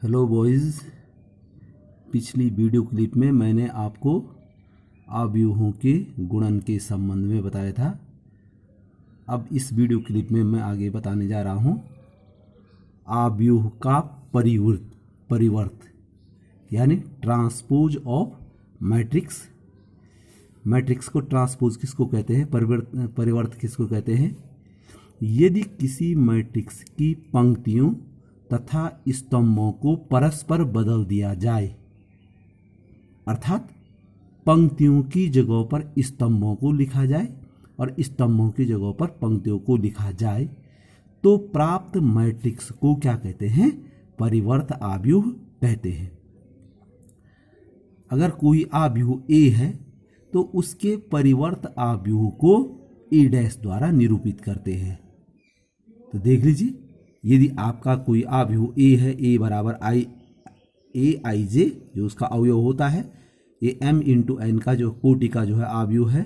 Hello boys. पिछली video clip में मैंने आपको अवयवों के गुणन के संबंध में बताया था। अब इस वीडियो क्लिप में मैं आगे बताने जा रहा हूँ अवयव का परिवर्त यानी ट्रांसपोज ऑफ मैट्रिक्स। मैट्रिक्स को ट्रांसपोज किसको कहते हैं, परिवर्त किसको कहते हैं? यदि किसी मैट्रिक्स की पंक्तियों तथा स्तंभों को परस्पर बदल दिया जाए, अर्थात पंक्तियों की जगहों पर स्तंभों को लिखा जाए और स्तंभों की जगहों पर पंक्तियों को लिखा जाए, तो प्राप्त मैट्रिक्स को क्या कहते हैं? परिवर्त अवयव कहते हैं। अगर कोई अवयव ए है तो उसके परिवर्त अवयव को ए डैश द्वारा निरूपित करते हैं। तो देख लीजिए, यदि आपका कोई अवयव ए है, ए बराबर आई जे जो उसका अवयव होता है, ये m इंटू एन का जो कोटि का जो है अवयव है,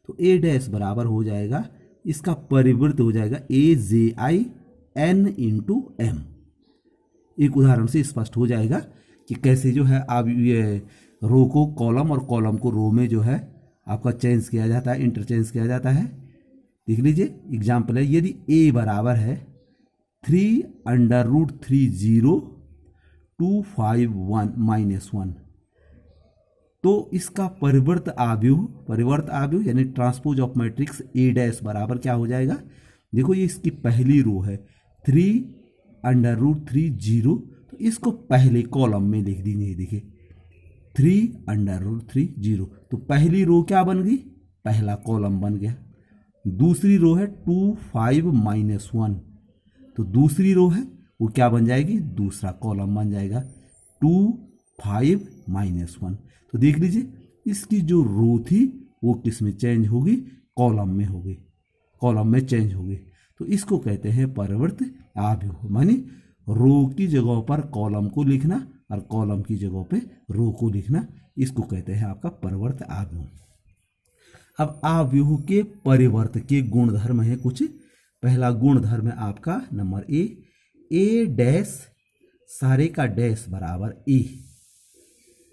तो ए डैश बराबर हो जाएगा, इसका परिवर्त हो जाएगा ए जे आई एन इंटू एम। एक उदाहरण से स्पष्ट हो जाएगा कि कैसे जो है अब ये रो को कॉलम और कॉलम को रो में जो है आपका चेंज किया जाता है, इंटरचेंज किया जाता है। देख लीजिए एग्जाम्पल है, यदि ए बराबर है 3√30 तो इसका परिवर्त अवयव यानी transpose of matrix A dash बराबर क्या हो जाएगा? देखो ये इसकी पहली रो है 3√30, तो इसको पहले कॉलम में लिख दीजिए। देखिए 3√30, तो पहली रो क्या बन गई? पहला कॉलम बन गया। दूसरी रो है 25 - 1, तो दूसरी रो है वो क्या बन जाएगी? दूसरा कॉलम बन जाएगा 25 - 1। तो देख लीजिए इसकी जो रो थी वो किस में चेंज होगी? कॉलम में होगी, कॉलम में चेंज होगी। तो इसको कहते हैं परिवर्त अवयव, माने रो की जगह पर कॉलम को लिखना और कॉलम की जगह पे रो को लिखना, इसको कहते हैं आपका परिवर्त अवयव। अब अवयव के परिवर्त के गुणधर्म है कुछ। पहला गुणधर्म है आपका नंबर ए डैश सारे का डैश बराबर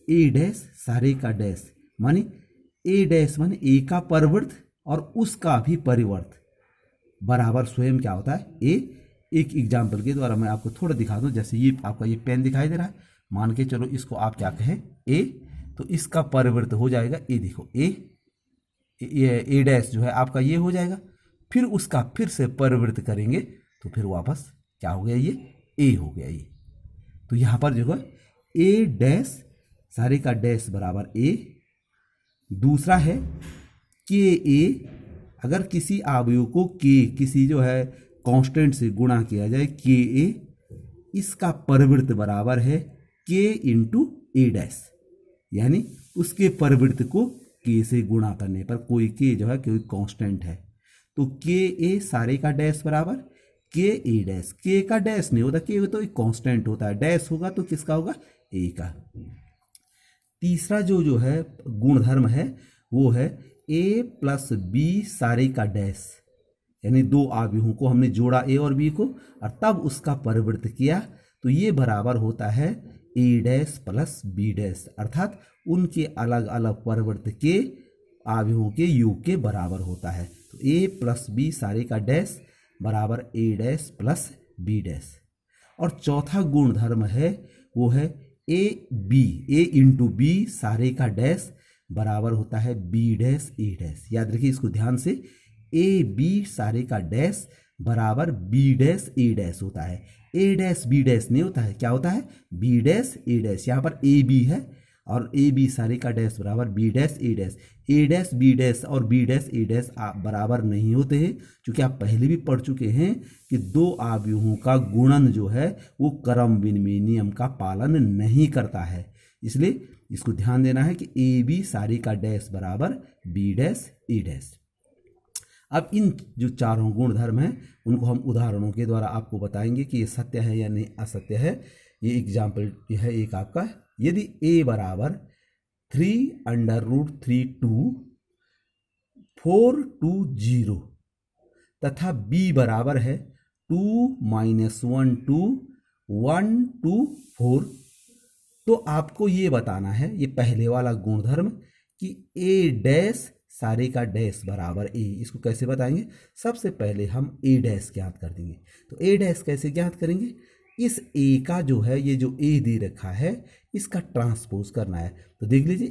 ए डैश सारे का डैश, माने ए डैश माने ए का परिवर्त और उसका भी परिवर्त बराबर स्वयं क्या होता है? ए। एक एग्जाम्पल के द्वारा मैं आपको थोड़ा दिखा दूं। जैसे ये आपका ये पेन दिखाई दे रहा है, मान के चलो इसको आप क्या कहें ए, तो इसका परिवर्त हो जाएगा ए। देखो ए डैश जो है आपका ये हो जाएगा, फिर उसका फिर से परिवर्त करेंगे तो फिर वापस क्या हो गया? ये ए हो गया ये। तो यहाँ पर जो है ए डैश सारे का डैश बराबर ए। दूसरा है के ए, अगर किसी अवयव को के किसी जो है कांस्टेंट से गुणा किया जाए के ए, इसका परिवर्त बराबर है के इंटू ए डैश, यानी उसके परिवर्त को के से गुणा करने पर, कोई के जो है कोई कांस्टेंट है तो के ए सारे का डैश बराबर के ए डैश। के का डैश नहीं होता, के तो एक कांस्टेंट होता है, डैश होगा तो किसका होगा? ए का। तीसरा जो है गुणधर्म है वो है ए प्लस बी सारे का डैश, यानी दो अवयवों को हमने जोड़ा ए और बी को और तब उसका परिवर्त किया, तो ये बराबर होता है ए डैश प्लस बी डैश, अर्थात उनके अलग अलग परिवर्त के अवयवों के योग के बराबर होता है। तो ए प्लस बी सारे का डैश बराबर ए डैश प्लस बी डैश। और चौथा गुणधर्म है वो है ए इंटू बी सारे का डैश बराबर होता है बी डैश ए डैश। याद रखिए इसको ध्यान से, ए बी सारे का डैश बराबर बी डैश ए डैश होता है। ए डैश बी डैश नहीं होता है, क्या होता है? बी डैश ए डैश। यहाँ पर ए बी है और ए बी सारे का डैश बराबर बी डैश ए डैश। ए डैश बी डैश और बी डैश ए डैश बराबर नहीं होते हैं, क्योंकि आप पहले भी पढ़ चुके हैं कि दो अवयवों का गुणन जो है वो क्रम विनिमय नियम का पालन नहीं करता है। इसलिए इसको ध्यान देना है कि ए बी सारे का डैश बराबर बी डैश ए डैश। अब इन जो चारों गुणधर्म हैं उनको हम उदाहरणों के द्वारा आपको बताएंगे कि ये सत्य है या नहीं असत्य है। ये एग्जाम्पल है एक आपका, यदि a बराबर 3√32 तथा b बराबर है 2 - 1 2 1 2 4। तो आपको ये बताना है, ये पहले वाला गुणधर्म कि ए डैश सारे का डैश बराबर ए। इसको कैसे बताएंगे? सबसे पहले हम ए डैश ज्ञात कर देंगे। तो ए डैश कैसे ज्ञात करेंगे? इस ए का जो है, ये जो ए दे रखा है, इसका ट्रांसपोज करना है। तो देख लीजिए,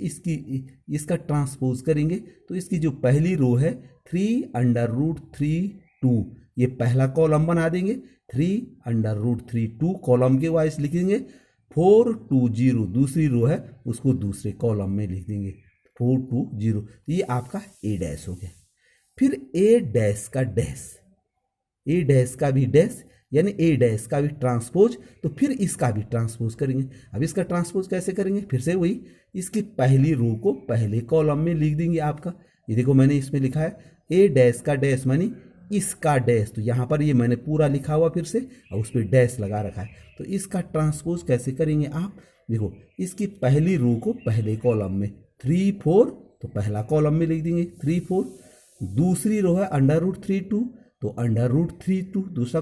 इसका ट्रांसपोज करेंगे तो इसकी जो पहली रो है 3√3 2, ये पहला कॉलम बना देंगे। 3√3 2 कॉलम के वाइज लिखेंगे। 4 2 0 दूसरी रो है, उसको दूसरे कॉलम में लिख देंगे 4 2 0। तो ये आपका ए डैश हो गया। फिर ए डैश का डैश, ए डैश का भी डैश, यानी ए डैश का भी ट्रांसपोज, तो फिर इसका भी ट्रांसपोज करेंगे। अब इसका ट्रांसपोज कैसे करेंगे? फिर से वही, इसकी पहली रो को पहले कॉलम में लिख देंगे आपका। ये देखो मैंने इसमें लिखा है ए डैश का डैश मानी इसका डैश, तो यहाँ पर ये मैंने पूरा लिखा हुआ फिर से, और उस पर डैश लगा रखा है। तो इसका ट्रांसपोज कैसे करेंगे आप? देखो, इसकी पहली रो को पहले कॉलम में 3 4, तो पहला कॉलम में लिख देंगे 3 4। दूसरी रो है √3 2, तो √3 2 दूसरा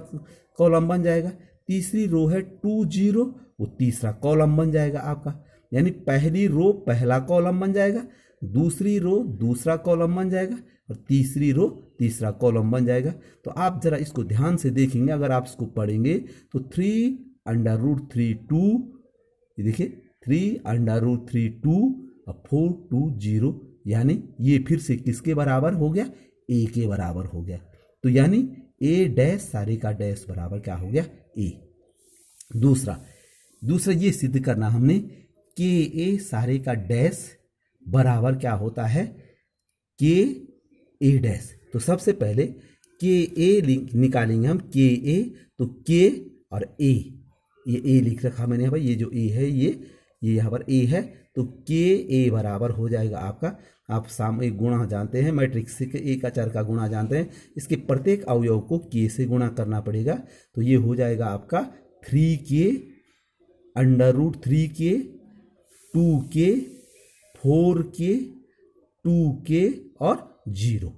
कॉलम बन जाएगा। तीसरी रो है 2 0, वो तीसरा कॉलम बन जाएगा आपका। यानी पहली रो पहला कॉलम बन जाएगा, दूसरी रो दूसरा कॉलम बन जाएगा, और तीसरी रो तीसरा कॉलम बन जाएगा। तो आप जरा इसको ध्यान से देखेंगे, अगर आप इसको पढ़ेंगे तो 3√3 2, ये देखिए 3√3 2 और 4 2 0, यानी ये फिर से किसके बराबर हो गया? ए के बराबर हो गया। तो यानी ए डैश सारे का डैश बराबर क्या हो गया? ए। दूसरा ये सिद्ध करना हमने के ए सारे का डैश बराबर क्या होता है? के ए डैश। तो सबसे पहले के ए निकालेंगे हम, के ए, तो के और ए, ये ए लिख रखा मैंने भाई, ये जो ए है ये यहाँ पर ए है, तो के ए बराबर हो जाएगा आपका, आप सामूहिक गुणा जानते हैं, मैट्रिक्स से एक अचर का गुणा जानते हैं, इसके प्रत्येक अवयव को के से गुणा करना पड़ेगा। तो ये हो जाएगा आपका 3k √3k 2k 4k 2k और 0।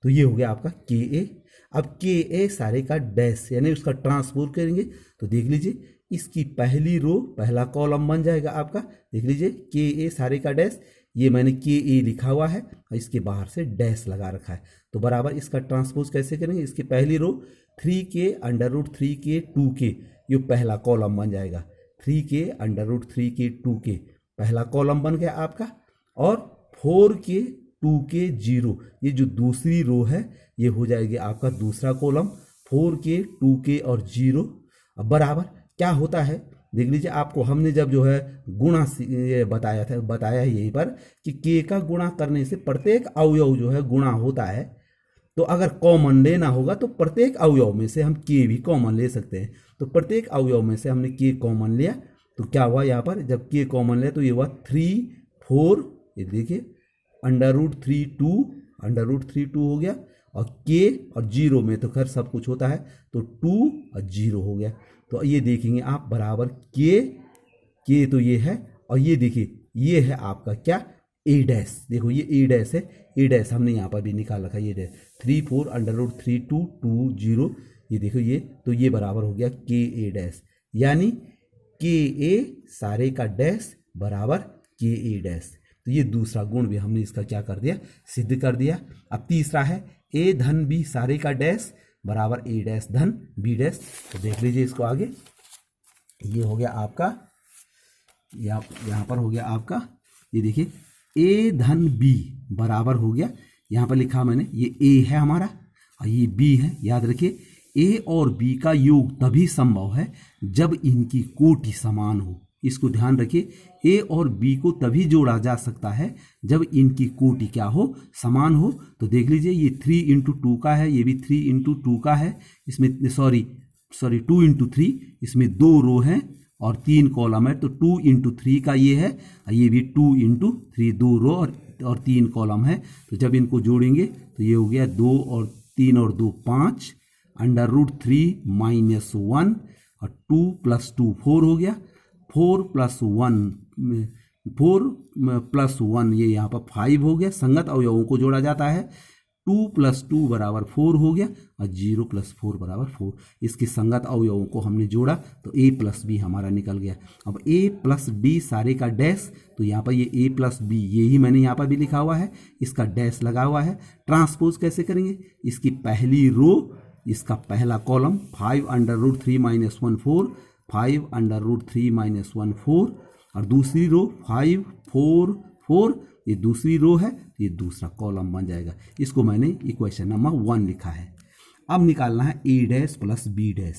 तो ये हो गया आपका के ए। अब के ए सारे का डैश, यानी उसका ट्रांसपोज करेंगे। तो देख लीजिए, इसकी पहली रो पहला कॉलम बन जाएगा आपका। देख लीजिए, के ए सारे का डैश, ये मैंने के ए लिखा हुआ है और इसके बाहर से डैश लगा रखा है। तो बराबर इसका ट्रांसपोज कैसे करेंगे? इसकी पहली रो 3k √3k 2k, ये पहला कॉलम बन जाएगा। 3k √3k 2k पहला कॉलम बन गया आपका, और 4k 2k 0, ये जो दूसरी रो है ये हो जाएगी आपका दूसरा कॉलम। 4k 2k और 0। अब बराबर क्या होता है? देख लीजिए, आपको हमने जब जो है गुणा ये बताया है यहीं पर कि के का गुणा करने से प्रत्येक अवयव जो है गुणा होता है। तो अगर कॉमन लेना होगा तो प्रत्येक अवयव में से हम के भी कॉमन ले सकते हैं। तो प्रत्येक अवयव में से हमने के कॉमन लिया, तो क्या हुआ यहाँ पर? जब के कॉमन लिया तो ये हुआ 3 4, ये देखिए √3 2 हो गया, और के और 0 में तो खैर सब कुछ होता है, तो 2 और 0 हो गया। तो ये देखेंगे आप बराबर के तो ये है, और ये देखिए ये है आपका क्या? ए डैश। देखो ये ए डैश है, ए डैश हमने यहाँ पर भी निकाल रखा है, ये डैश 3 4 √3 2 2 0, ये देखो ये, तो ये बराबर हो गया के ए डैश, यानी के ए सारे का डैश बराबर के ए डैश। तो ये दूसरा गुण भी हमने इसका क्या कर दिया? सिद्ध कर दिया। अब तीसरा है ए धन बी सारे का डैश बराबर ए डैश धन बी डैश। तो देख लीजिए इसको आगे, ये हो गया आपका, यहाँ पर हो गया आपका, ये देखिए ए धन बी बराबर हो गया, यहाँ पर लिखा मैंने, ये ए है हमारा और ये बी है। याद रखिए, ए और बी का योग तभी संभव है जब इनकी कोटि समान हो। इसको ध्यान रखिए, ए और बी को तभी जोड़ा जा सकता है जब इनकी कोटि क्या हो? समान हो। तो देख लीजिए, ये 3 × 2 का है, ये भी 3 × 2 का है, इसमें सॉरी 2 × 3, इसमें 2 रो हैं और 3 कॉलम है, तो 2 × 3 का ये है, ये भी 2 × 3, 2 रो और 3 कॉलम है। तो जब इनको जोड़ेंगे तो ये हो गया 2 और 3 और 2 5 √3 - 1 और 2 + 2 4 हो गया। 4 + 1 ये यहाँ पर 5 हो गया। संगत अवयवों को जोड़ा जाता है। 2 + 2 = 4 हो गया और 0 + 4 = 4। इसके संगत अवयवों को हमने जोड़ा तो a + b हमारा निकल गया। अब a + d सारे का डैश, तो यहाँ पर ये a + b ये ही मैंने यहाँ पर भी लिखा हुआ है, इसका डैश लगा हुआ है। ट्रांसपोज कैसे करेंगे, इसकी पहली रो, इसका पहला कॉलम 5√3 - 1 4, 5√3 - 1 4, और दूसरी रो 5 4 4, ये दूसरी रो है, ये दूसरा कॉलम बन जाएगा। इसको मैंने इक्वेशन नंबर 1 लिखा है। अब निकालना है a' + b'।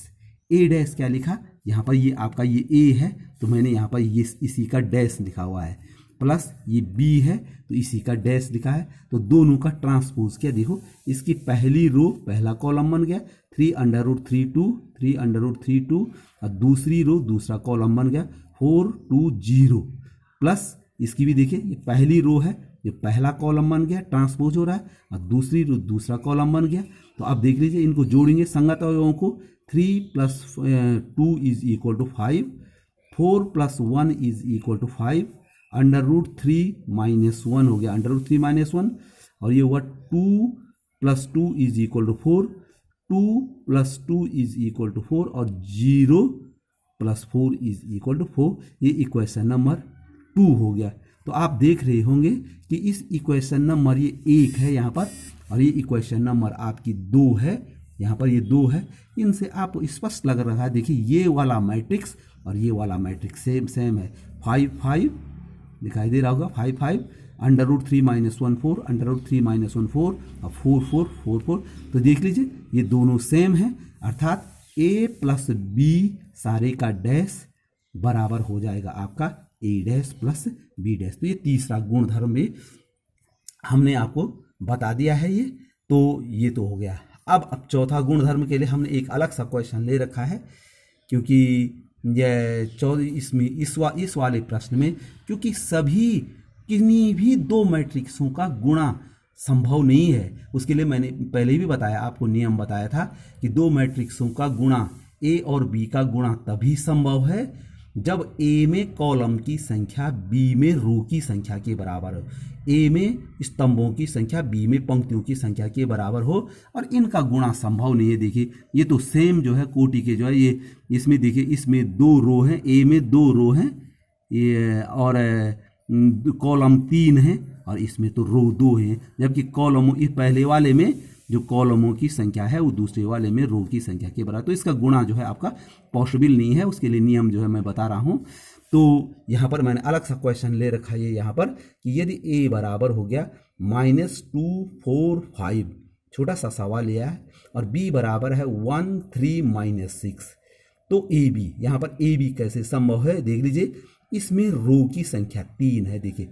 a' क्या लिखा, यहाँ पर ये आपका ये a है तो मैंने यहाँ पर ये इसी का डैश लिखा हुआ है, प्लस ये b है तो इसी का डैश लिखा है। तो दोनों का ट्रांसपोज किया, देखो इसकी पहली रो पहला कॉलम बन गया 3√32 और दूसरी रो दूसरा कॉलम बन गया 420, प्लस इसकी भी देखिए ये पहली रो है, ये पहला कॉलम बन गया, ट्रांसपोज हो रहा है, और दूसरी रो दूसरा कॉलम बन गया। तो आप देख लीजिए इनको जोड़ेंगे संगत अवयवों को, 3 + 2 = 5, 4 + 1 = 5, √3 - 1 हो गया, √3 - 1, और ये हुआ 2 + 2 = 4, 2 + 2 = 4, और 0 + 4 = 4। ये इक्वेशन नंबर 2 हो गया। तो आप देख रहे होंगे कि इस इक्वेशन नंबर ये 1 है यहाँ पर, और ये इक्वेशन नंबर आपकी 2 है, यहाँ पर ये 2 है। इनसे आपको स्पष्ट लग रहा है, देखिए ये वाला मैट्रिक्स और ये वाला मैट्रिक्स सेम है। 5 5 दिखाई दे रहा होगा, 5 5, √3 - 1 4, √3 - 1 4, और 4 4 4 4। तो देख लीजिए ये दोनों सेम हैं, अर्थात a + b सारे का डैश बराबर हो जाएगा आपका a' + b'। तो ये तीसरा गुणधर्म भी हमने आपको बता दिया है। ये तो हो गया। अब चौथा गुणधर्म के लिए हमने एक अलग सा क्वेश्चन ले रखा है, क्योंकि ये इसमें इस वाले प्रश्न में क्योंकि सभी किन्हीं भी दो मैट्रिक्सों का गुणा संभव नहीं है, उसके लिए मैंने पहले भी बताया, आपको नियम बताया था कि दो मैट्रिक्सों का गुणा ए और बी का गुणा तभी संभव है जब ए में कॉलम की संख्या बी में रो की संख्या के बराबर हो, ए में स्तंभों की संख्या बी में पंक्तियों की संख्या के बराबर हो, और इनका गुणा संभव नहीं है। देखिए ये तो सेम जो है कोटि के जो है, ये इसमें देखिए इसमें 2 रो हैं, ए में 2 रो हैं, ये और कॉलम 3 है, और इसमें तो रो 2 हैं, जबकि कॉलम इस पहले वाले में जो कॉलमों की संख्या है वो दूसरे वाले में रो की संख्या के बराबर। तो इसका गुणा जो है आपका पॉसिबल नहीं है, उसके लिए नियम जो है मैं बता रहा हूँ। तो यहाँ पर मैंने अलग सा क्वेश्चन ले रखा है यहाँ पर कि यदि a बराबर हो गया -2 4 5, छोटा सा सवाल लिया है, और b बराबर है 1 3 -6, तो ए बी, यहाँ पर ए बी कैसे संभव है देख लीजिए। इसमें रो की संख्या 3 है। देखिए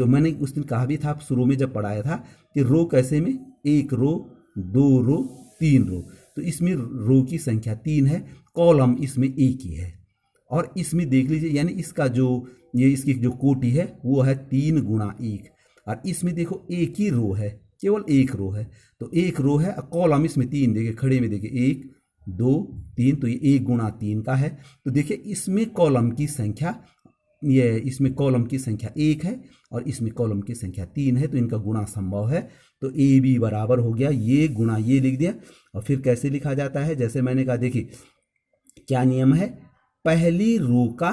मैंने उस दिन कहा भी था शुरू में जब पढ़ाया था कि रो कैसे में, 1 रो 2 रो 3 रो, तो इसमें रो की संख्या 3 है, कॉलम इसमें एक ही है, और इसमें देख लीजिए यानी इसका जो ये इसकी जो कोटि है वो है 3 × 1, और इसमें देखो एक ही रो है, केवल एक रो है, तो एक रो है, कॉलम इसमें 3, देखिए खड़े में देखिए 1 2 3, तो ये 1 × 3 का है। तो देखिए इसमें कॉलम की संख्या, ये इसमें कॉलम की संख्या 1 है और इसमें कॉलम की संख्या 3 है, तो इनका गुणा संभव है। तो ए बी बराबर हो गया ये गुणा ये लिख दिया। और फिर कैसे लिखा जाता है, जैसे मैंने कहा देखिए क्या नियम है, पहली रो का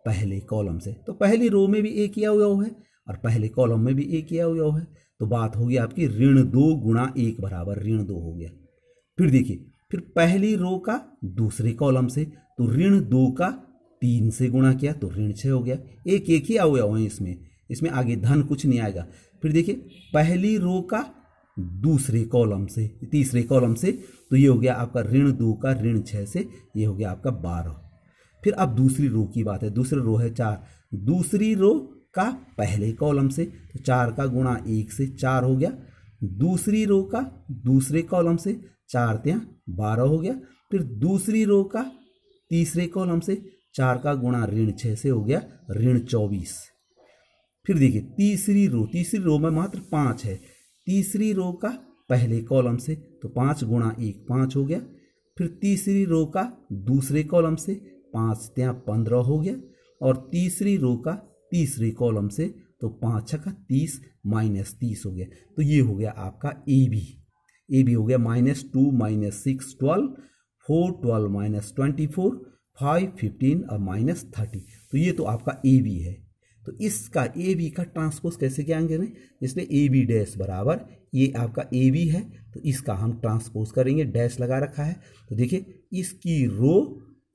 पहले कॉलम से, तो पहली रो में भी एक ही अवयव है और पहले कॉलम में भी एक ही अवयव है, तो बात होगी आपकी -2 × 1 बराबर -2 हो गया। फिर देखिए फिर पहली रो का दूसरे कॉलम से, तो -2 का 3 से गुणा किया तो ऋण 6 हो गया। एक ही अवयव है इसमें आगे धन कुछ नहीं आएगा। फिर देखिए पहली रो का दूसरे कॉलम से तीसरे कॉलम से, तो ये हो गया आपका -2 का -6 से, ये हो गया आपका 12। फिर अब दूसरी रो की बात है, दूसरी रो है 4, दूसरी रो का पहले कॉलम से, तो 4 का गुणा 1 से 4 हो गया। दूसरी रो का दूसरे कॉलम से, 4 × 3 12 हो गया। फिर दूसरी रो का तीसरे कॉलम से, 4 का गुणा -6 से हो गया -24। फिर देखिए तीसरी रो में मात्र 5 है, तीसरी रो का पहले कॉलम से, तो 5 × 1 5 हो गया। फिर तीसरी रो का दूसरे कॉलम से, 5 × 3 15 हो गया, और तीसरी रो का तीसरे कॉलम से तो 5 छक्का 30 माइनस 30 हो गया, तो ये हो गया आपका ए बी हो गया -2 -6 12 4 12 -24 5 15 और -30। तो ये तो आपका ए बी है। तो इसका ए बी का ट्रांसपोज कैसे क्या करें, इसलिए ए बी डैश बराबर ये आपका ए बी है, तो इसका हम ट्रांसपोज करेंगे, डैश लगा रखा है। तो देखिए इसकी रो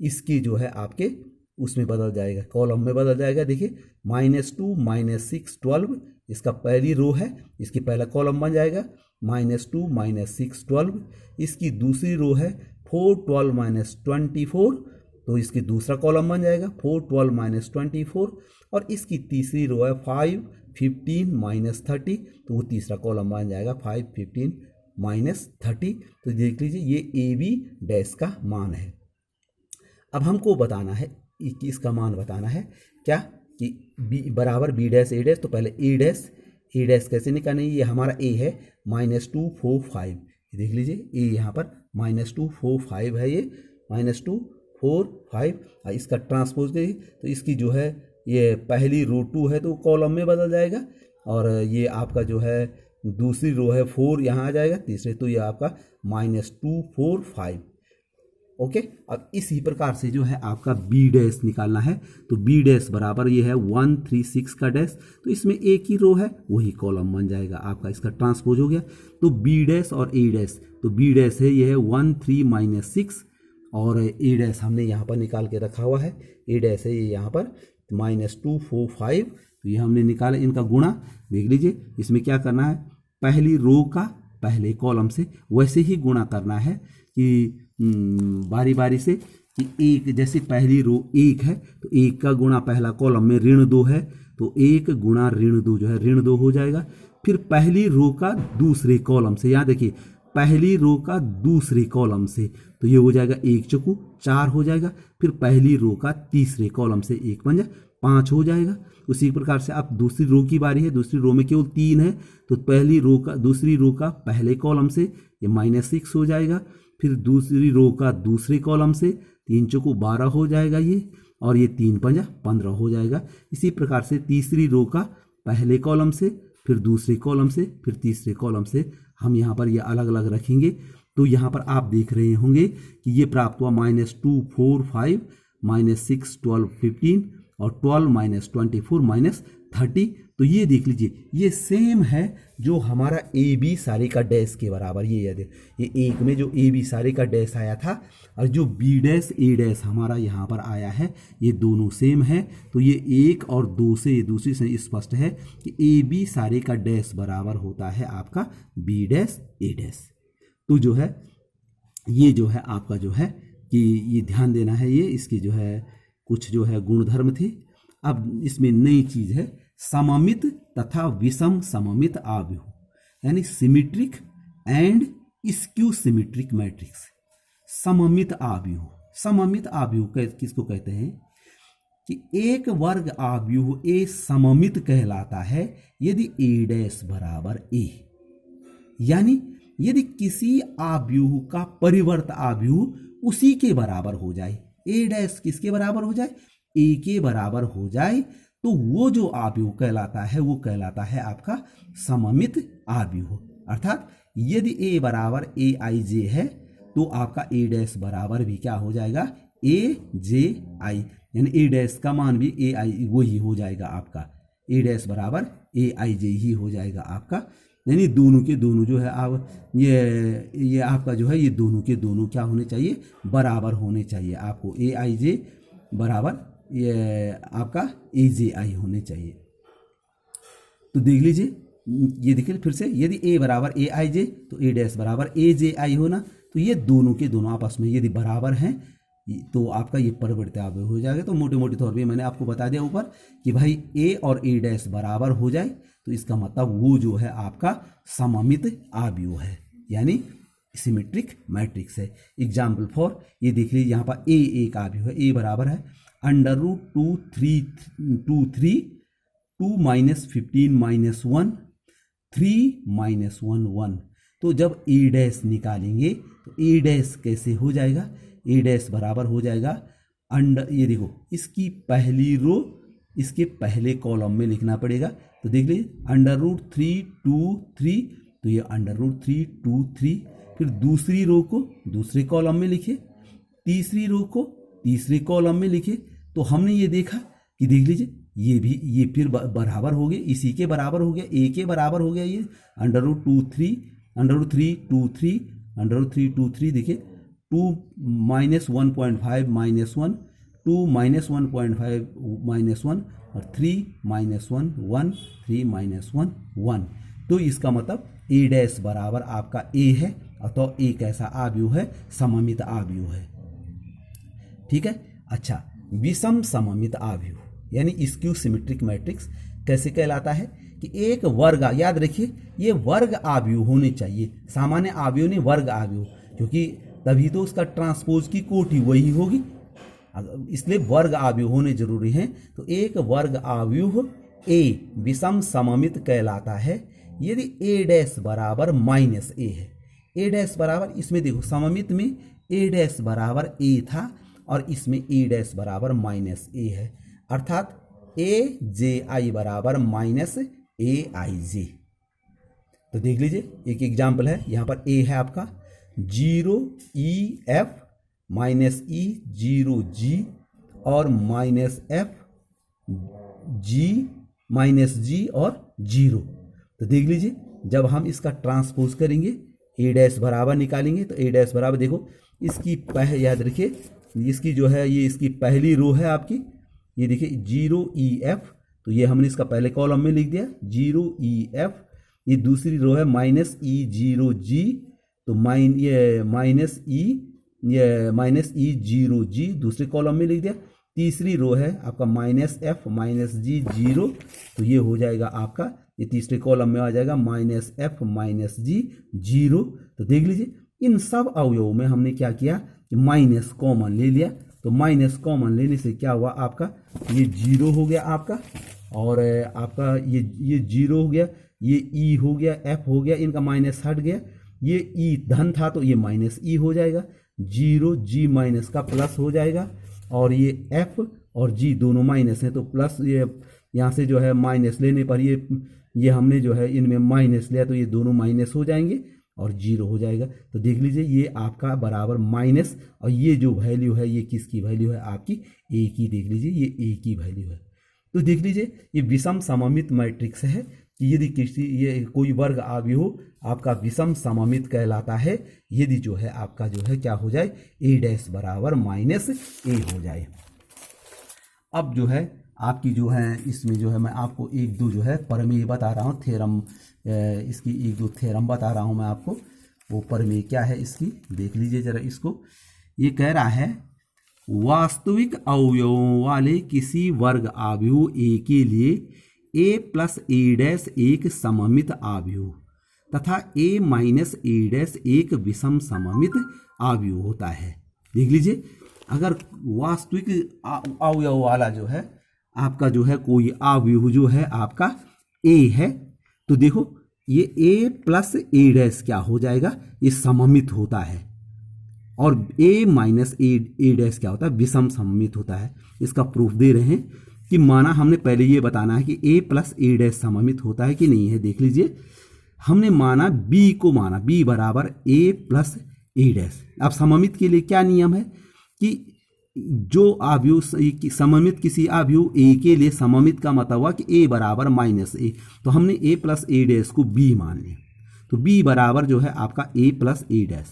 इसकी जो है आपके उसमें बदल जाएगा, कॉलम में बदल जाएगा। देखिए -2 -6 12 इसका पहली रो है, इसकी पहला कॉलम बन जाएगा। -2 -6 12 इसकी दूसरी रो है 4 12 -24, तो इसकी दूसरा कॉलम बन जाएगा 4 12 -24। और इसकी तीसरी रो है 5 15 -30, तो वो तीसरा कॉलम बन जाएगा 5 15 -30। तो देख लीजिए ये ए बी डैश का मान है। अब हमको बताना है कि इसका मान बताना है क्या, कि बी बराबर बी डैश ए डैश। तो पहले ए डैश कैसे निकालें, ये हमारा ए है -2 4 5, देख लीजिए ए यहाँ पर -2 4 5 है, ये -2 4 5। इसका ट्रांसपोज करिए तो इसकी जो है ये पहली रो 2 है तो कॉलम में बदल जाएगा, और ये आपका जो है दूसरी रो है 4 यहाँ आ जाएगा, तीसरे तो ये आपका -2 4 5। ओके, अब इसी प्रकार से जो है आपका बी डैश निकालना है। तो बी डैश बराबर ये है 1 3 6 का डैश, तो इसमें एक ही रो है वही कॉलम बन जाएगा आपका, इसका ट्रांसपोज हो गया। तो बी डैश और ए डैश, तो बी डैश है ये है 1 3 -6, और ए डैश हमने यहाँ पर निकाल के रखा हुआ है, ए डैश है ये यहाँ पर -2 4 5। तो ये हमने निकाला, इनका गुणा देख लीजिए। इसमें क्या करना है, पहली रो का पहले कॉलम से वैसे ही गुणा करना है कि बारी बारी से, कि एक जैसे पहली रो 1 है तो 1 का गुणा पहला कॉलम में -2 है, तो 1 गुणा -2 जो है -2 हो जाएगा। फिर पहली रो का दूसरे कॉलम से, यहाँ देखिए पहली रो का दूसरे कॉलम से, तो ये हो जाएगा 1 चौकू 4 हो जाएगा। फिर पहली रो का तीसरे कॉलम से 1 पंजा 5 हो जाएगा। उसी प्रकार से अब दूसरी रो की बारी है, दूसरी रो में केवल 3 है, तो पहली रो का दूसरी रो का पहले कॉलम से ये -6 हो जाएगा। फिर दूसरी रो का दूसरे कॉलम से 3 चौकू 12 हो जाएगा ये, और ये 3 पंजा 15 हो जाएगा। इसी प्रकार से तीसरी रो का पहले कॉलम से, फिर दूसरे कॉलम से, फिर तीसरे कॉलम से हम यहाँ पर ये अलग अलग रखेंगे। तो यहाँ पर आप देख रहे होंगे कि ये प्राप्त हुआ -2 4 5 -6 12 15 और 12 -24 -30। तो ये देख लीजिए ये सेम है जो हमारा ए बी सारे का डैश के बराबर, ये याद है, ये एक में जो ए बी सारे का डैश आया था और जो बी डैश ए डैश हमारा यहाँ पर आया है, ये दोनों सेम है। तो ये 1 और 2 से ये दूसरी से स्पष्ट है कि ए बी सारे का डैश बराबर होता है आपका बी डैश ए डैश। तो जो है ये जो है आपका जो है कि ये ध्यान देना है, ये इसकी जो है कुछ जो है गुणधर्म थे। अब इसमें नई चीज है सममित तथा विषम सममित आव्यूह, यानी symmetric and skew symmetric matrix. सममित आव्यूह, सममित आव्यूह किसको कहते हैं कि एक वर्ग आव्यूह ए सममित कहलाता है यदि ए डैश बराबर ए, यानी यदि किसी आव्यूह का परिवर्त आव्यूह उसी के बराबर हो जाए, ए डैश किसके बराबर हो जाए, ए के बराबर हो जाए, तो वो जो आव्यूह कहलाता है वो कहलाता है आपका सममित आव्यूह। अर्थात यदि ए बराबर ए आई जे है तो आपका ए डैश बराबर भी क्या हो जाएगा, ए जे आई, यानी ए डैश का मान भी ए आई वही हो जाएगा आपका, ए डैश बराबर ए आई जे ही हो जाएगा आपका। यानी दोनों के दोनों जो है आप ये आपका जो है ये दोनों के दोनों क्या होने चाहिए, बराबर होने चाहिए। आपको ए आई जे बराबर ये आपका ए जे आई होने चाहिए। तो देख लीजिए, ये देखिए फिर से, यदि ए बराबर ए आई जे तो ए डैश बराबर ए जे आई होना, तो ये दोनों के दोनों आपस में यदि बराबर हैं तो आपका ये परिवर्तित आव्यूह हो जाएगा। तो मोटे मोटे तौर पे मैंने आपको बता दिया ऊपर कि भाई ए और ए डैश बराबर हो जाए तो इसका मतलब वो जो है आपका सममित आव्यूह है, यानी सिमेट्रिक मैट्रिक्स है। एग्जाम्पल फॉर ये देख लीजिए, यहाँ पर ए एक आव्यूह है, ए बराबर है √2 3 2 3 2 -15 -1 3 -1 1। तो जब ए डैश निकालेंगे तो ए डैश कैसे हो जाएगा, ए डैश बराबर हो जाएगा ये देखो इसकी पहली रो इसके पहले कॉलम में लिखना पड़ेगा, तो देख लीजिए √3 2 3, तो ये √3 2 3। फिर दूसरी रो को दूसरे कॉलम में लिखे, तीसरी रो को तीसरे कॉलम में लिखे। तो हमने ये देखा कि देख लीजिए ये भी ये फिर बराबर हो गए, इसी के बराबर हो गया, ए के बराबर हो गया ये √3 2 3 √3 2 3। देखिए 2 -1.5 -1 2 -1.5 -1 और 3 -1 1 3 -1 1। तो इसका मतलब ए डैश बराबर आपका ए है, तो ए कैसा आव्यूह है? सममित आव्यूह है। ठीक है। अच्छा, विषम सममित आव्यूह यानी स्क्यू सिमेट्रिक मैट्रिक्स कैसे कहलाता है कि एक वर्ग, याद रखिए ये वर्ग आव्यूह होने चाहिए, सामान्य आव्यूह नहीं वर्ग आव्यूह, क्योंकि तभी तो उसका ट्रांसपोज की कोटि वही होगी, इसलिए वर्ग आव्यूह होने जरूरी हैं। तो एक वर्ग आव्यूह ए विषम सममित कहलाता है यदि ए डैश बराबर -a है। ए डैश बराबर, इसमें देखो सममित में ए डैश बराबर a था और इसमें ए डैश बराबर -a है, अर्थात ए जे आई बराबर -aij। तो देख लीजिए एक एग्जाम्पल है, यहाँ पर a है आपका 0 EF -e 0g और -f g और 0। तो देख लीजिए जब हम इसका ट्रांसपोज करेंगे ए डैश बराबर निकालेंगे तो ए डैश बराबर देखो इसकी याद रखिए इसकी जो है ये इसकी पहली रो है आपकी, ये देखिए 0 EF, तो ये हमने इसका पहले कॉलम में लिख दिया 0 EF। ये दूसरी रो है -e 0g, तो -e 0g दूसरे कॉलम में लिख दिया। तीसरी रो है आपका -f -g 0, तो ये हो जाएगा आपका, ये तीसरे कॉलम में आ जाएगा -f -g 0। तो देख लीजिए इन सब अवयवों में हमने क्या किया कि माइनस कॉमन ले लिया, तो माइनस कॉमन लेने से क्या हुआ आपका, ये 0 हो गया आपका, और आपका ये 0 हो गया, ये e हो गया, f हो गया, इनका माइनस हट गया, ये e धन था तो ये -e हो जाएगा, 0 g माइनस का प्लस हो जाएगा, और ये f और g दोनों माइनस हैं तो प्लस, ये यहाँ से जो है माइनस लेने पर ये हमने जो है इनमें माइनस लिया तो ये दोनों माइनस हो जाएंगे और 0 हो जाएगा। तो देख लीजिए ये आपका बराबर माइनस, और ये जो वैल्यू है ये किसकी वैल्यू है आपकी ए की, देख लीजिए ये ए की वैल्यू है। तो देख लीजिए ये विषम सममित मैट्रिक्स है कि यदि किसी ये कोई वर्ग आव्यूह हो आपका विषम सममित कहलाता है यदि जो है आपका जो है क्या हो जाए ए डैश बराबर -a हो जाए। अब जो है आपकी जो है इसमें जो है मैं आपको एक दो जो है प्रमेय बता रहा हूँ, थ्योरम, इसकी एक दो थ्योरम बता रहा हूँ मैं आपको। वो प्रमेय क्या है इसकी देख लीजिए जरा इसको। ये कह रहा है वास्तविक अवयवों वाले किसी वर्ग आव्यूह ए के लिए a + a' एक सममित आव्यूह तथा a - a' एक विषम सममित आव्यूह होता है। देख लीजिए अगर वास्तविक अवयव वाला जो है आपका जो है कोई आव्यूह जो है आपका a है, तो देखो ये a + a' क्या हो जाएगा, ये सममित होता है, और a - a' क्या होता है, विषम सममित होता है। इसका प्रूफ दे रहे हैं कि माना हमने पहले ये बताना है कि a + a' सममित होता है कि नहीं है। देख लीजिए हमने माना b को माना b बराबर a + a'। अब सममित के लिए क्या नियम है कि जो आव्यूह सममित किसी आव्यूह a के लिए सममित का मतलब हुआ कि a बराबर -a, तो हमने a + a' को b मान लिया, तो b बराबर जो है आपका a + a',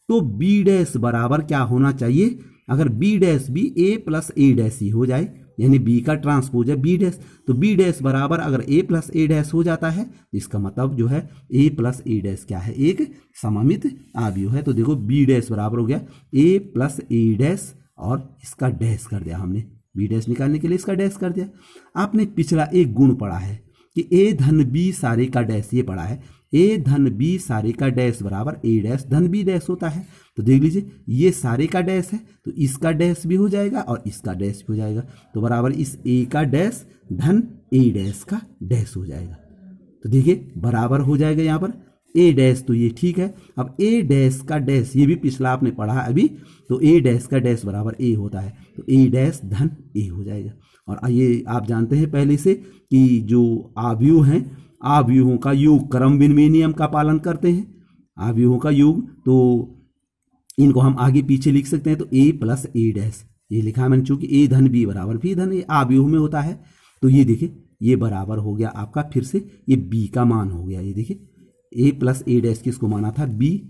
तो b' बराबर क्या होना चाहिए, अगर b' भी a + a' ही हो जाए यानी b का ट्रांसपोज है b', तो b' बराबर अगर a + a' हो जाता है तो इसका मतलब जो है a + a' क्या है, एक सममित आव्यूह है। तो देखो b' बराबर हो गया a + a' और इसका डैश कर दिया हमने, b' निकालने के लिए इसका डैश कर दिया। आपने पिछला एक गुण पढ़ा है कि a धन b सारे का डैश, ये पढ़ा है a धन b सारे का डैश बराबर a' धन b' होता है। तो देख लीजिए ये सारे का डैश है तो इसका डैश भी हो जाएगा और इसका डैश भी हो जाएगा, तो बराबर इस a का डैश धन a' का डैश हो जाएगा। तो देखिए बराबर हो जाएगा यहाँ पर ए डैश, तो ये ठीक है। अब ए डैश का डैश, ये भी पिछला आपने पढ़ा है अभी, तो ए डैश का डैश बराबर ए होता है, तो ए डैश धन ए हो जाएगा। और ये आप जानते हैं पहले से कि जो आव्यूह हैं, आव्यूहों का योग क्रम विनिमय नियम का पालन करते हैं, आव्यूहों का योग, तो इनको हम आगे पीछे लिख सकते हैं। तो ए प्लस ए डैश, ये लिखा है मैंने, चूंकि ए धन बी बराबर बी धन, ये आव्यूह में होता है, तो ये देखिए ये बराबर हो गया आपका, फिर से ये बी का मान हो गया। ये देखिए ए प्लस ए डैश किसको माना था, बी,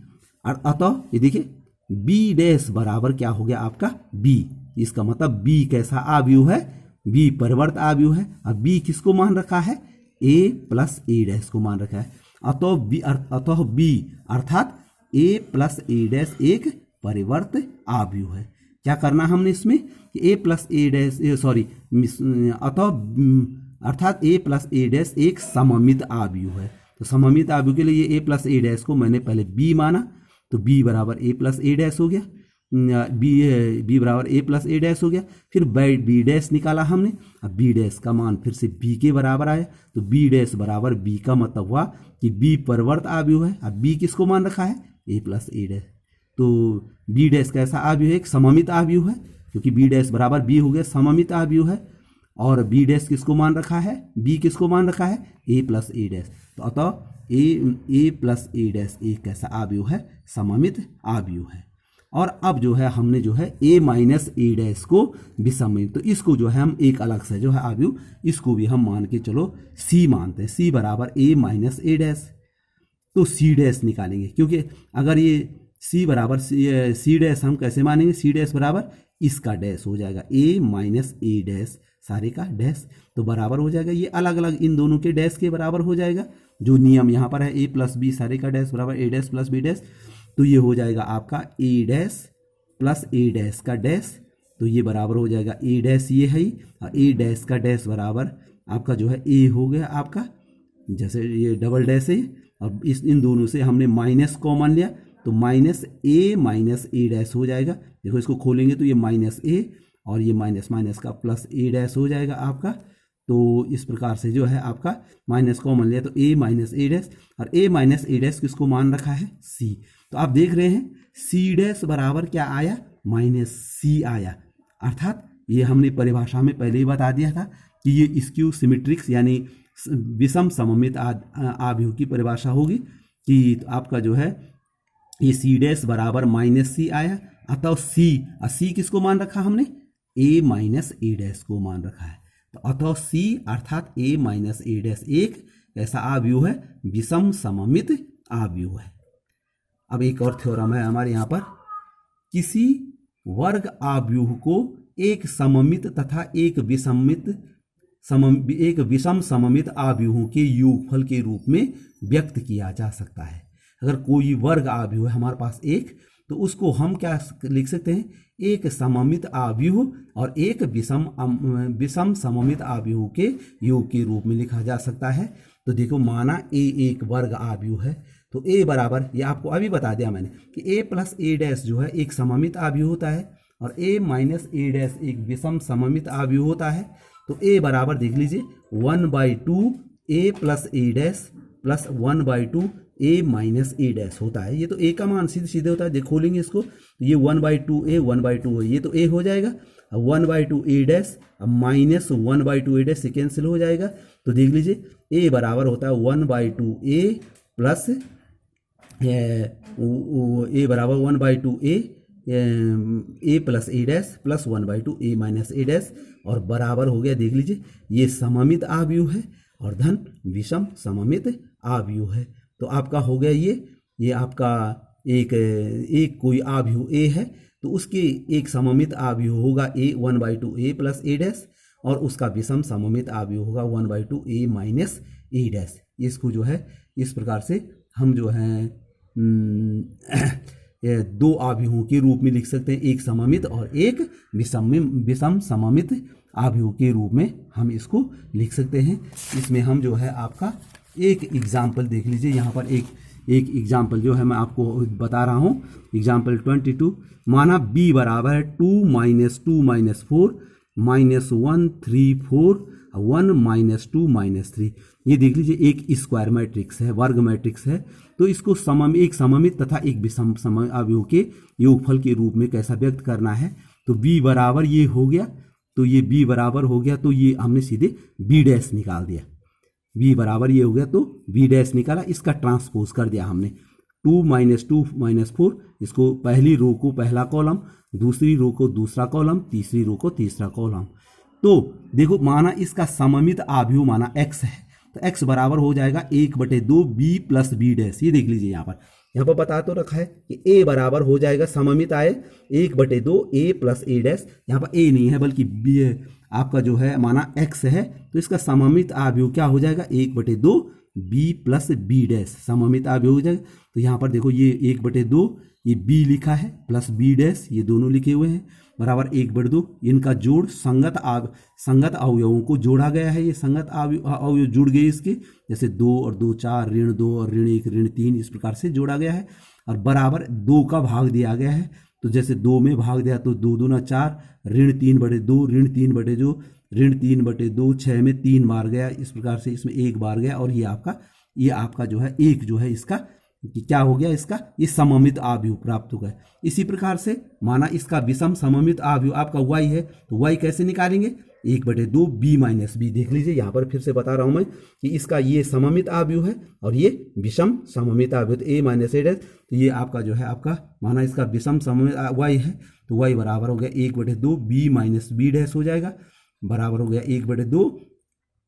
और अतः ये देखिए बी डैश बराबर क्या हो गया आपका, बी। इसका मतलब बी कैसा आव्यूह है, बी परिवर्त आव्यूह है। अब बी किसको मान रखा है, ए प्लस ए डैश को मान रखा है। अतः बी अर्थात ए प्लस ए डैश एक परिवर्त आव्यूह है। क्या करना हमने इसमें कि ए प्लस ए डैश, सॉरी, अर्थात ए प्लस ए डैश एक सममित आव्यूह है। तो सममित आव्यूह के लिए ए प्लस ए डैश को मैंने पहले बी माना, तो बी बराबर ए प्लस ए डैश हो गया, बी बराबर ए प्लस ए डैश हो गया। फिर बी डैश निकाला हमने, अब बी डैश का मान फिर से बी के बराबर आया, तो बी डैश बराबर बी का मतलब हुआ कि बी परिवर्त आव्यूह है। अब बी किसको मान रखा है, ए प्लस ए डैश, तो बी डैश कैसा आव्यूह है, एक सममित आव्यूह है, क्योंकि बी डैश बराबर बी हो गया, सममित आव्यूह है। और बी डैश किसको मान रखा है, बी किसको मान रखा है, ए प्लस ए डैश, तो अतः ए प्लस ए डैश एक कैसा आव्यूह है, सममित आव्यूह है। और अब जो है हमने जो है ए माइनस ए डैश को विषम, तो इसको जो है हम एक अलग से जो है आव्यूह, इसको भी हम मान के चलो सी मानते हैं, सी बराबर ए माइनस ए डैश, तो सी डैश निकालेंगे, क्योंकि अगर ये सी बराबर सी डैश हम कैसे मानेंगे, सी डैश बराबर इसका डैश हो जाएगा, ए माइनस ए डैश सारे का डैश, तो बराबर हो जाएगा, ये अलग अलग इन दोनों के डैश के बराबर हो जाएगा। जो नियम यहाँ पर है ए प्लस बी सारे का डैश बराबर ए डैश प्लस बी डैश, तो ये हो जाएगा आपका ए डैश प्लस ए डैश का डैश, तो ये बराबर हो जाएगा ए डैश ये है, और ए डैश का डैश बराबर आपका जो है ए हो गया आपका, जैसे ये डबल डैश है। अब इन दोनों से हमने माइनस कॉमन लिया, तो माइनस ए डैश हो जाएगा। देखो इसको खोलेंगे तो ये माइनस ए और ये माइनस माइनस का प्लस ए डैश हो जाएगा आपका। तो इस प्रकार से जो है आपका माइनस कॉमन लिया तो ए माइनस ए डैश, और ए माइनस ए डैश किसको मान रखा है, सी। तो आप देख रहे हैं सी डैश बराबर क्या आया, माइनस सी आया। अर्थात ये हमने परिभाषा में पहले ही बता दिया था कि ये स्क्यू सिमेट्रिक्स यानी विषम सममित आव्यूह की परिभाषा होगी कि आपका जो है ये सी डैश बराबर माइनस सी आया। अतः सी किसको मान रखा हमने, ए माइनस ए डैश को मान रखा है। तो अतः सी अर्थात ए माइनस ए डैश एक ऐसा आव्यूह है, विषम सममित आव्यूह है। अब एक और थ्योरम है हमारे यहाँ पर, किसी वर्ग आव्यूह को एक सममित तथा एक विषम सममित आव्यूहों के योगफल के रूप में व्यक्त किया जा सकता है। अगर कोई वर्ग आव्यूह है हमारे पास एक, तो उसको हम क्या लिख सकते हैं, एक सममित आव्यूह और एक विषम सममित आव्यूह के योग के रूप में लिखा जा सकता है। तो देखो माना ए एक वर्ग आव्यूह है, तो ए बराबर, ये आपको अभी बता दिया मैंने कि ए प्लस ए डैश जो है एक सममित आव्यूह होता है और ए माइनस ए डैश एक विषम सममित आव्यूह होता है। तो ए बराबर देख लीजिए 1/2 ए प्लस ए डैश प्लस 1/2 ए माइनस ए डैश होता है। ये तो ए का मान सीधे सीधे होता है, देखो खोलेंगे इसको तो ये 1/2 ए 1/2 है, ये तो ए हो जाएगा। अब 1/2 ए डैश अब माइनस 1/2 ए डैश से कैंसिल हो जाएगा। तो देख लीजिए ए बराबर होता है 1/2 ए प्लस ए बराबर 1/2 ए प्लस ए डैश प्लस 1/2 ए माइनस ए डैश, और बराबर हो गया, देख लीजिए ये सममित आव्यूह है और धन विषम सममित आव्यूह है। तो आपका हो गया ये आपका एक कोई आव्यूह ए है तो उसके एक सममित आव्यूह होगा ए 1/2 ए प्लस ए डैश, और उसका विषम सममित आव्यूह होगा 1/2 ए माइनस ए डैश। इसको जो है इस प्रकार से हम जो है दो आव्यूहों के रूप में लिख सकते हैं, एक सममित और एक विषम सममित आव्यूह के रूप में हम इसको लिख सकते हैं। इसमें हम जो है आपका एक एग्जाम्पल देख लीजिए, यहाँ पर एक एग्जाम्पल जो है मैं आपको बता रहा हूँ। एग्जाम्पल 22, माना b बराबर है 2 - 2 - 4 -1 3 4 1 माइनस 2 माइनस 3। ये देख लीजिए एक स्क्वायर मैट्रिक्स है, वर्ग मैट्रिक्स है, तो इसको एक सममित तथा एक विषम अवयवों के योगफल के रूप में कैसा व्यक्त करना है। तो b बराबर ये हो गया, तो ये b बराबर हो गया, तो ये हमने सीधे b डैश निकाल दिया। b बराबर ये हो गया तो b डैश निकाला, इसका ट्रांसपोज कर दिया हमने। 2 माइनस 2 माइनस 4, इसको पहली रो को पहला कॉलम, दूसरी रो को दूसरा कॉलम, तीसरी रो को तीसरा कॉलम। तो देखो माना इसका सममित आव्यूह माना x है, तो x बराबर हो जाएगा 1/2 b प्लस b डैश। ये देख लीजिए यहाँ पर बता तो रखा है कि a बराबर हो जाएगा, सममित आए 1/2 a प्लस a डैश। यहाँ पर a नहीं है बल्कि b आपका जो है माना x है, तो इसका सममित आव्यूह क्या हो जाएगा 1/2 b प्लस b डैश, सममित आव्यूह हो जाएगा। तो यहाँ पर देखो ये 1/2 ये b लिखा है प्लस b डैश, ये दोनों लिखे हुए हैं, बराबर 1/2। इनका जोड़ संगत अवयवों को जोड़ा गया है, ये संगत अवयव जुड़ गए इसके, जैसे 2 और 2 4, ऋण 2 और ऋण 1 ऋण 3, इस प्रकार से जोड़ा गया है। और बराबर 2 का भाग दिया गया है, तो जैसे 2 में भाग दिया तो 2 दूना 4, ऋण 3/2 ऋण 3/2 ऋण 3/2, 6 में 3 बार गया, इस प्रकार से इसमें 1 बार गया। और ये आपका जो है एक जो है इसका क्या हो गया, इसका ये सममित आव्यूह प्राप्त हो गया। इसी प्रकार से माना इसका विषम सममित आव्यूह आपका y है, तो y कैसे निकालेंगे 1/2 b माइनस b। देख लीजिए यहाँ पर फिर से बता रहा हूं मैं कि इसका ये सममित आव्यूह है और ये विषम सममित आव्यूह, तो a माइनस a डैश। तो ये आपका जो है आपका माना इसका विषम सममित y है, तो y बराबर हो गया 1/2 b माइनस b डैश हो जाएगा, बराबर हो गया 1/2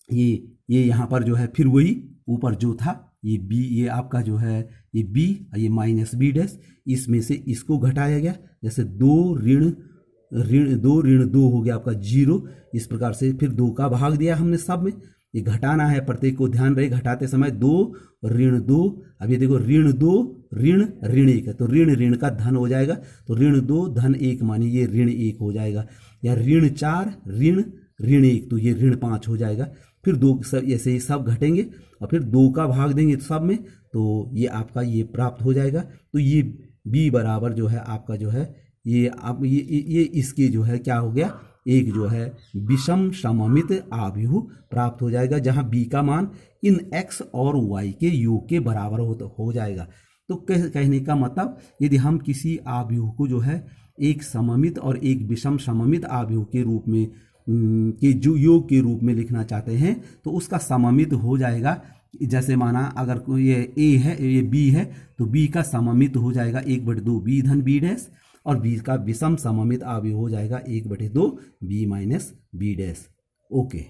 ये यहाँ पर जो है फिर वही ऊपर जो था ये b, ये आपका जो है ये b, ये माइनस b डैश, इसमें से इसको घटाया गया, जैसे 2 ऋण 2 हो गया आपका 0। इस प्रकार से फिर 2 का भाग दिया हमने सब में, ये घटाना है, प्रत्येक को ध्यान रहे घटाते समय 2 ऋण 2। अब ये देखो ऋण 2 ऋण 1 है, तो ऋण का धन हो जाएगा, तो ऋण 2 धन 1 माने ये ऋण 1 हो जाएगा, या ऋण 4 ऋण 1, तो ये ऋण 5 हो जाएगा। फिर 2 सब ऐसे ही सब घटेंगे और फिर 2 का भाग देंगे सब में, तो ये आपका ये प्राप्त हो जाएगा। तो ये b बराबर जो है आपका जो है ये आप ये इसके जो है क्या हो गया, एक जो है विषम सममित आव्यूह प्राप्त हो जाएगा, जहां b का मान इन x और y के योग के बराबर हो जाएगा। तो कहने का मतलब यदि हम किसी आव्यूह को जो है एक सममित और एक विषम सममित आव्यूह के रूप में के जो योग के रूप में लिखना चाहते हैं, तो उसका सममित हो जाएगा। जैसे माना अगर ये a है ये b है, तो b का सममित हो जाएगा 1/2 b धन b डैश, और b का विषम सममित आव्यूह हो जाएगा 1/2 b minus b dash. Okay.